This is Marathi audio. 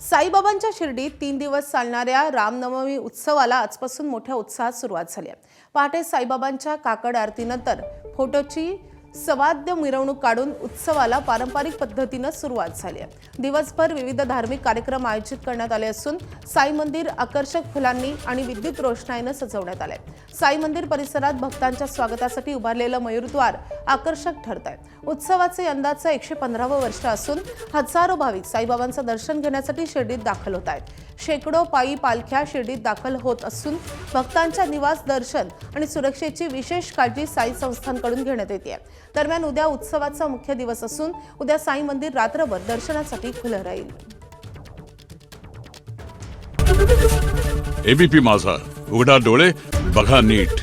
साईबाबांच्या शिर्डीत 3 दिवस चालणाऱ्या रामनवमी उत्सवाला आजपासून मोठ्या उत्साहात सुरुवात झाली आहे। पहाटे साईबाबांच्या काकड आरतीनंतर फोटोची सवाद्य मिरवणूक काढून उत्सवाला पारंपरिक पद्धतीने सुरुवात झाली आहे। दिवसभर विविध धार्मिक कार्यक्रम आयोजित करण्यात आले असून साई मंदिर आकर्षक फुलांनी आणि विद्युत रोषणाईने सजवण्यात आले। साई मंदिर परिसरात भक्तांच्या स्वागतासाठी उभारलेलं मयूरद्वार आकर्षक ठरत आहे। उत्सवाचे यंदाचं 115वं वर्ष असून हजारो भाविक साईबाबांचं दर्शन घेण्यासाठी शिर्डीत दाखल होत आहेत। शेकडो पायी पालख्या शिर्डीत दाखल होत असून भक्तांच्या निवास दर्शन आणि सुरक्षेची विशेष काळजी साई संस्थांकडून घेण्यात येते। दरम्यान उद्या उत्सवाचा मुख्य दिवस असून उद्या साई मंदिर रात्रभर दर्शनासाठी खुलं राहील। एबीपी माझा, उघडा डोळे बघा नीट।